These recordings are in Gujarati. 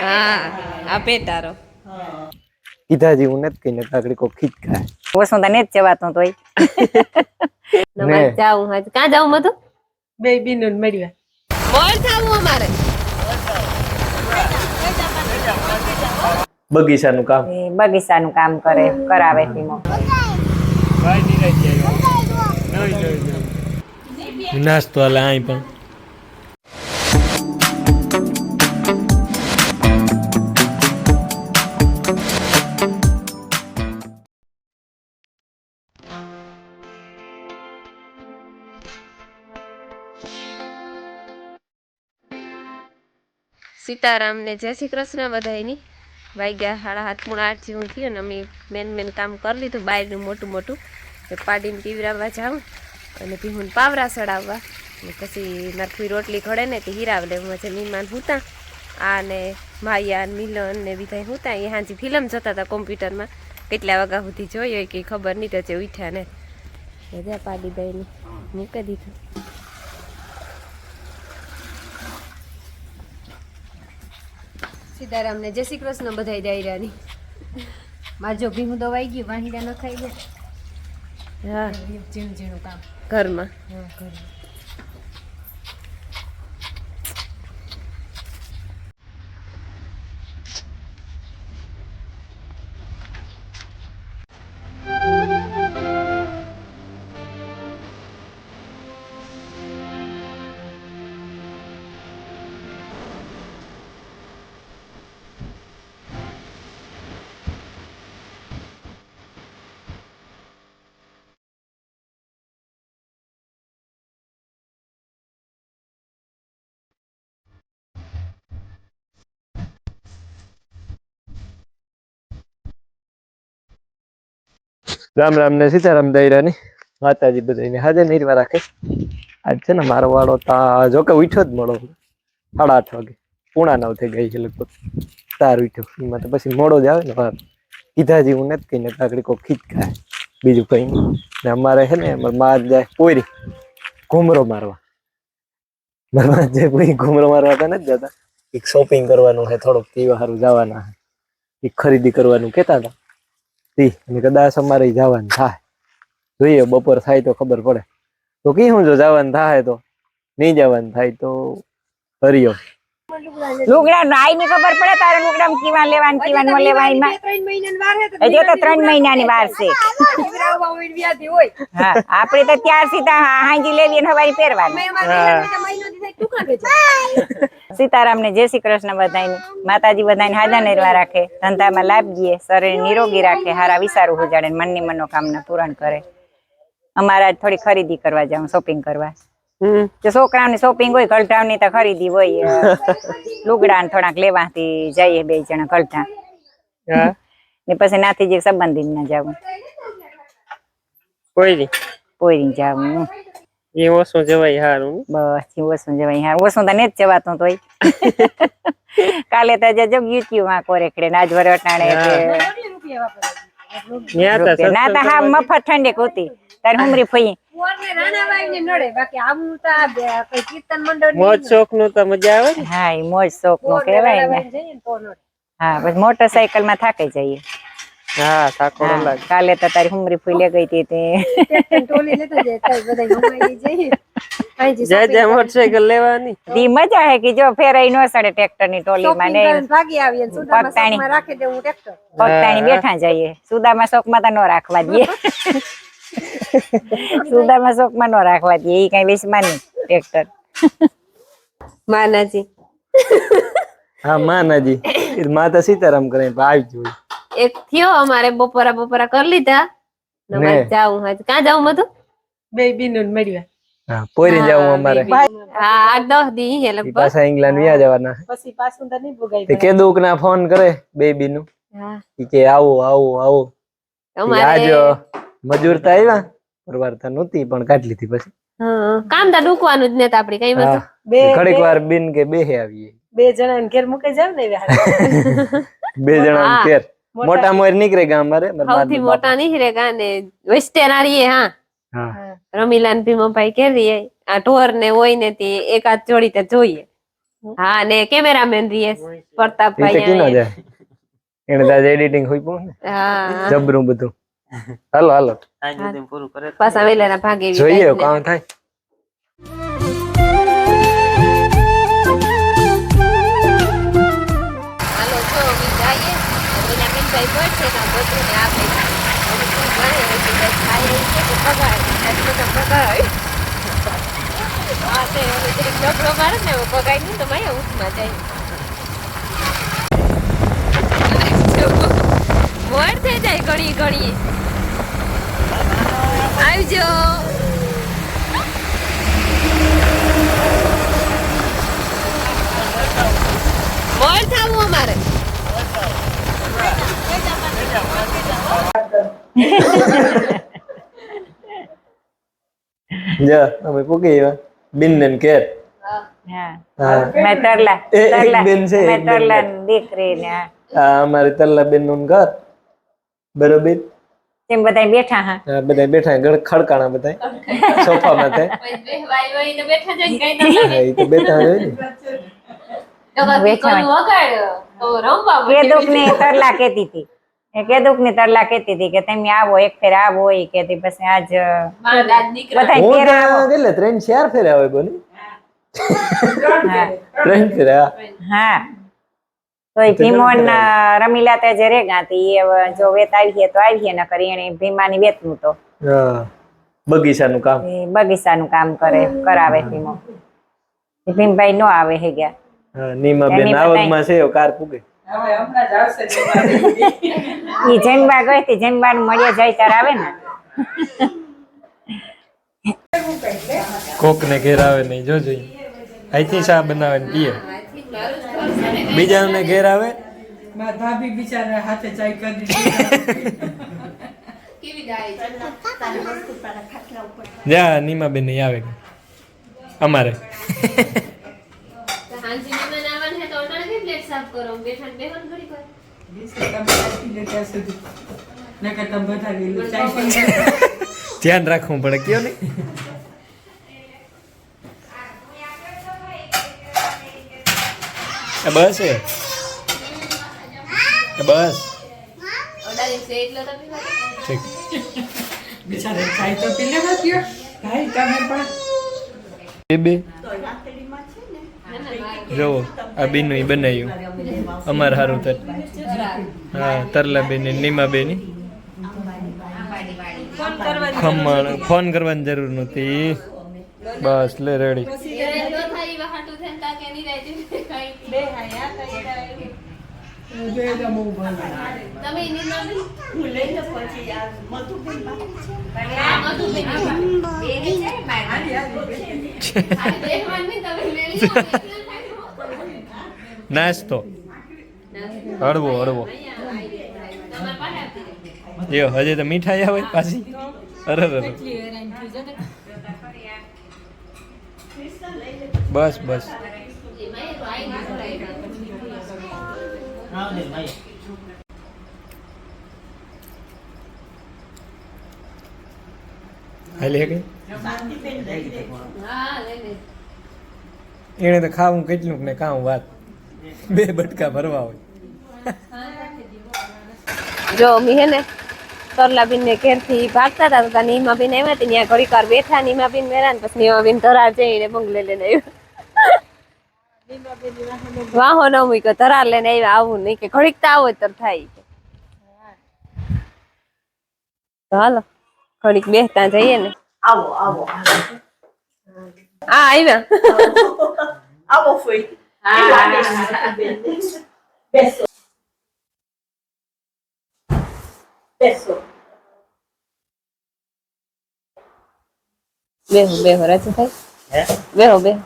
હા આપે તારો કીધા જેવું નથી કઈને કાકડી કો ખીચ ખાય ઓછું તને જ જવાતું તોય નમાજ જાવું હજ ક્યાં જાવું મધુ બે બીનું મળ્યા મોર થાવું અમારે બગીચાનું કામ બગીચાનું કામ કરે કરાવે ટીમો નાસ્તો હાલે અહીં પણ સીતારામ ને જય શ્રી કૃષ્ણ બધાયની વાગ્યા 7:30 જેવું થયું અને અમે મેન કામ કરી લીધું બહારનું મોટું પાડીને પીવરાવવા જાઉં અને ભીહું પાવરા ચડાવવા અને પછી મારી રોટલી ઘડે ને તે હીરાવ લેવું છે મહેમાન હુતા આ ને માયા મિલન ને બધા હુતા એ હાજી ફિલ્મ જોતા હતા કોમ્પ્યુટરમાં કેટલા વાગ્યા સુધી જોઈએ કે ખબર નહીં તો ઉઠ્યા ને બધા પાડી દઈને મૂકી દીધું સીતારામ ને જય શ્રી કૃષ્ણ બધાય ડાયરાની મારજો ભીહું દવાઈ ગયું વાહિડા ન ખાઈ ગયા હા ઝીણું કામ ઘરમાં હા ઘરમાં રામ રામ ને સીતારામ દૈરાની માતાજી બધાને હાજર નિર્વા રાખે આજ છે ને મારો વાળો જો કે ઉઠ્યો જ મળો 8:30 વાગે 9:45 થઈ ગઈ છે લગભગ તાર ઉઠ્યો એમાં તો પછી મોડો જ આવે ને વાર કીધા જેવું નથી કઈને કાકડી કો ખીચ ખાય બીજું કઈ ને અમારે છે ને માર જાય પોયરી ઘુમરો મારવા મારવા જે કોઈ ઘુમરો મારવા તો નથી જતા એક શોપિંગ કરવાનું છે થોડુંક પીવા સારું જવાના એક ખરીદી કરવાનું કહેતા હતા અને કદાચ અમારે જવાનું થાય જોઈએ બપોર થાય તો ખબર પડે તો કી હું જો જવાનું થાય તો નહીં જવાનું થાય તો હરિયો લુગડા આઈ ની ખબર પડે તારે લુગડા કેવા લેવાનું કેવા ન લેવાય હજી તો 3 મહિનાની વાર છે હા આપણે તો ત્યાર સીધા હાંજી લેવી ને હવારી પહેરવાની સીતારામ ને જય શ્રી કૃષ્ણ બધાને માતાજી બધાને હાજર નિર્વા રાખે ધંધામાં લાભ દે શરીર નિરોગી રાખે હારા વિચારું ઉજાડે મનની મનોકામના પૂરણ કરે અમારા થોડી ખરીદી કરવા જાઉં શોપિંગ કરવા છોકરાઓની શોપિંગ હોય કલટાવની તો ખરીદી હોય લુગડા થોડાક લેવાથી જઈએ 2 જણા કલટા ને પછી નાથી જે સંબંધી ના જાવું પોઈરી જાવું એ ઓછું જવાય હારું બસ ઓછું જવાય હારું ઓછું તો નથી જવાતું તોય કાલે તો જો યુટ્યુબ માં કોરેખડે નાજ વરટાણે ના તો હા મફત ઠંડી હોતી તાર હુમરી ફઈ મોજ શોખ નું તો મજા આવે ને હા એ મોજ શોખ નું કહેવાય ને હા બસ મોટરસાયકલ માં થાકી જઈએ હા થાકોડો લાગે કાલે તો તારી હુમરી ફૂલે ગઈ હતી તે જય મોટરસાયકલ લેવાની દી મજા હે કે જો ફેરાઈ નો સડે ટ્રેક્ટર ની ટોલી માં ને પગતાણી બેઠા જઈએ સુદામાં શોખ માં તો નો રાખવા દઈએ સુદામાં શોખ માં નો રાખવા દઈએ એ કઈ વિશમાં નહીં ટ્રેક્ટર માનાજી હા માનાજી માતા સીતારામ કરે આવી જોઈ એક થયો અમારે બપોરા કરી લીધા નમાજ જાવું હજ ક્યાં જાવું મધુ બે બીનું મળ્યા હા પોઈરી જાવું અમારે હા 8-10 દી હે લગભગ પાછા ઇંગ્લેન્ડ વ્યા જવાના પછી પાછું તો નહીં ભોગાઈ તે કેદુક ના ફોન કરે બેબી નું હા કે આવો આજ મજૂરતા આવ્યા પરવારતા નહોતી પણ કાઢ લીધી પછી કામ તો ડૂકવાનું જ નતા આપડે કઈ બધું ઘડીક વાર બિન કે બેહે આવીએ 2 જણા ને ઘેર મૂકી જાવ ને 2 જણા ઘેર મોટા મોર નીકળે ગા અમારે સૌથી મોટા નીકળે ગા ને વેસ્ટેનારી હા રમીલાન ભીમભાઈ કેરી આ ઢોર ને હોય ને તે એકાદ જોડી તે જોઈએ હા ને કેમેરામેન રીએસ એ તો પ્રતાપભાઈ કીનો અહીંયા. જાય એને તાજ એડિટિંગ હોય પણ ને હા જબરું બધું હાલો હાલો આજ સુધી પૂરું કરે તો પાછા વેલાના ભાગે એવી જોઈએ કાંઈક ને. કામ થાય હાલો જો અમે જઈએ ઓલા મીનભાઈ પડશે ને બધું ને આપે હવે શું બને હવે તો કંઈક ખાય એવું છે કે પગાર આટલો તો પગાર હોય. હા તે હવે જરીક ડબરો મારે ને હવે પગાર નહીં તો માયા ઊંઘમાં જાય. મોડ થઈ જાય ઘણી ઘણી આવજો. મોડ થાવું અમારે. જા અમે પૂગી આવ્યા બિન ને ઘેર હા હા મેં તરલા એક તરલા બેન છે, એક મેં બેન તરલા છે. દીકરી ને હા. આ અમારે તલ્લા બેન નું ઘર બરોબર તેમ બધા બેઠા હા આ બધા બેઠા ખડકાણા બધા સોફા માથે હા એ તો બેઠા હોય ને કેદુક ની તરલા કેતી હતી એ કેદુક ની તરલા કેતી હતી કે તમે આવો એક ફેર આવો એ કેતી પછી આજ બધા હું ફેર આવો તો કેટલે 3-4 ફેરે આવે બોની હા 3 ફેરે હા. હા તો એ ભીમોન રમીલા તે જે રે ગાતી એ હવે જો વેત આવીએ તો આવીએ ન કરી એને ભીમાની વેતનું તો હા બગીચાનું કામ એ બગીચાનું કામ કરાવે ભીમો એ ભીમભાઈ નો આવે હે ગયા હા નીમા બેન એની આવકમાં છે કાર પૂગે ઈ જમવા ગઈ હતી જમવાનું મળ્યા જાય ત્યારે આવે ને કોક ને ઘેર આવે નહીં જોજો અહીંથી ચા બનાવે ને પીએ બીજાને ઘેર આવે મારા ભાભી બિચારા હાથે ચાય કરી દીધી. જા નીમા બેન નહીં આવે અમારે તમે આપી લે ત્યાં સુધી. નકર તમે બધા લીલું ચાય પી લો. ધ્યાન રાખવું પડે કયો ને બસ એ બસ ઠીક બિચારા ચાય તો પી લેવા દ્યો. ભાઈ તમે પણ બે જોવો આ બેનું ઈ બનાવ્યું અમારે સારું તર હા તરલા બેન નીમા બેન ખમણ ફોન કરવાની જરૂર નહોતી બસ લે રેડી નાસ્તો હળવો હળવો યો હજી તો મીઠાઈ આવે પાછી અરે અરે બસ બસ હાલે કે એને તો ખાવું કેટલું ને કામ વાત બે બટકા ભરવા હોય જો મી હે ને તરલાબીન ને ઘેર થી ભાગતા હતા તો નીમાબીન આવ્યા હતી ત્યાં ઘડીક વાર બેઠા નીમાબીન મેરા ને પછી નીમાબીન ધરાર જઈને બંગલે લઈને આવ્યા વાહો ન મૂક્યો ધરાર લઈને આવ્યા આવું નહીં કે ઘડીક તો આવો તો થાય તો હાલો ઘડીક બેસતા જઈએ ને આવો આવો હા આવ્યા આવો ફોઈ બેસો બેસો બેહો બેહો રાજુભાઈ બેહો બેહો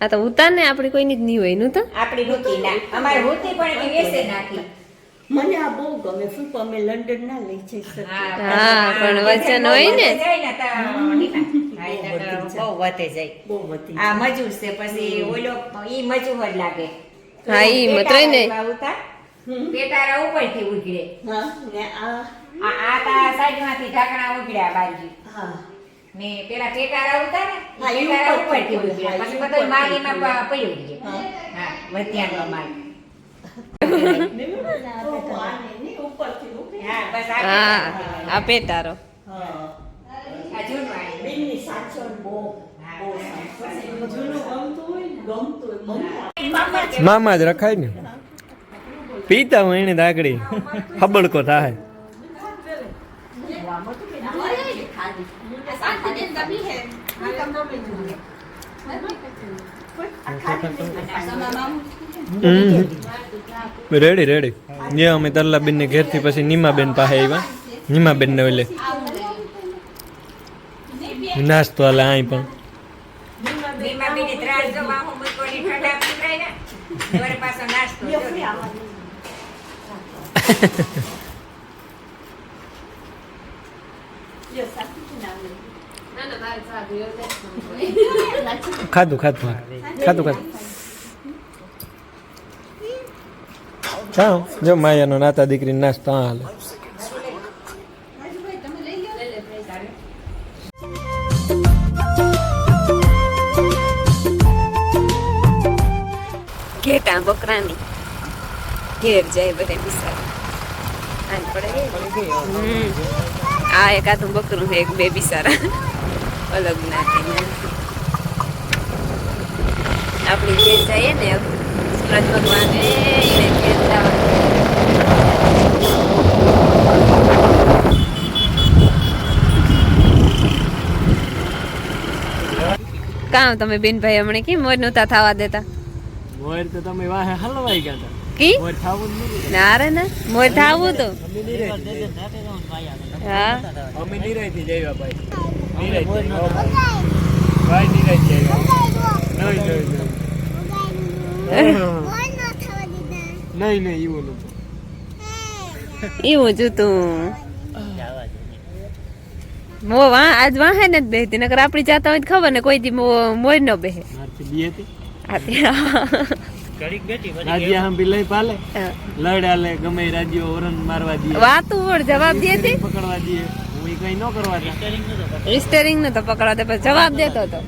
આ તો ઉતાર ને આપડી કોઈની જ નહીં હોય નું તો આપણી રૂતી ના અમારી રૂતી પણ એ વેસે નાખી મને આ બહુ ગમે શું અમે લંડન ના લઈ જઈ શકીએ હા પણ વચન હોય ને બહુ વધે જાય બહુ બધી આ મજૂર છે પછી ઓલો ઈ મજૂર જ લાગે હા ઈ મતરાય ને પેટારા ઉપરથી ઉઘડે હા ને આ આ તા સાઈડ માંથી ઢાંકણા ઉઘડ્યા બાજુ હા ને પેલા ટેકારા ઉતા ને ટેકારા ઉપરથી ઉતરે પછી બધો માલ એમાં પડ્યો ગયો હા વધ્યાનો માલ હા બસ હા આપે તારો આ જૂનવાણી બેનની સાચવણ બહુ જૂનું ગમતું હોય ને ગમતું હોય મામા જ રખાય ને પીતા હોય એને દાગડી હબડકો થાય રેડી રેડી જે અમે તરલાબેન ને ઘેર થી પછી નીમાબેન પાસે આવ્યા નીમાબેન ને ઓલે નાસ્તો હાલે અહીં પણ બીમા બીની ત્રાસ જો માહુ મુકોની ઠંડા પીવરાય ને વરે પાછો નાસ્તો જો ખાધું ખાધું ખાધું ખાધું ચાલો જો માયાનો નાતા દીકરી નાસ્તો હાલે ઘેટા બકરાની ઘેર જાય બધા બિસારા આને પડે આ એક આધું બકરું છે એક બે બિસારા અલગ નાખીને આપણી ઘેર જઈએ ને સૂરજ ભગવાન એને ઘેર કામ તમે બેનભાઈ હમણાં કેમ મોર નહોતા થવા દેતા મોર તો તમે વાહે હલવાઈ ગયા હતા કી મોર થાવું જ નતું ના રે ના મોર થાવું તો હા અમે નિરાયથી જઈવા ભાઈ ભાઈ નિરાયથી આવ્યા નહીં એવું નતું એવું જ હતું મો વાહ આજ વાહે ને જ બેહતી નકર આપણી જાતા હોય તો ખબર ને કોઈ દી મોર ન બેહે મારથી બી હતી હા રાજ્યા હમ લઈ પાલે લડાલે ગમે રાજ્યો ઓરન મારવા દે વાતું વળ જવાબ દેતી પકડવા દે હું કઈ ન કરવા દે રિસ્ટરિંગ નો તો પકડવા દે પણ જવાબ દેતો હતો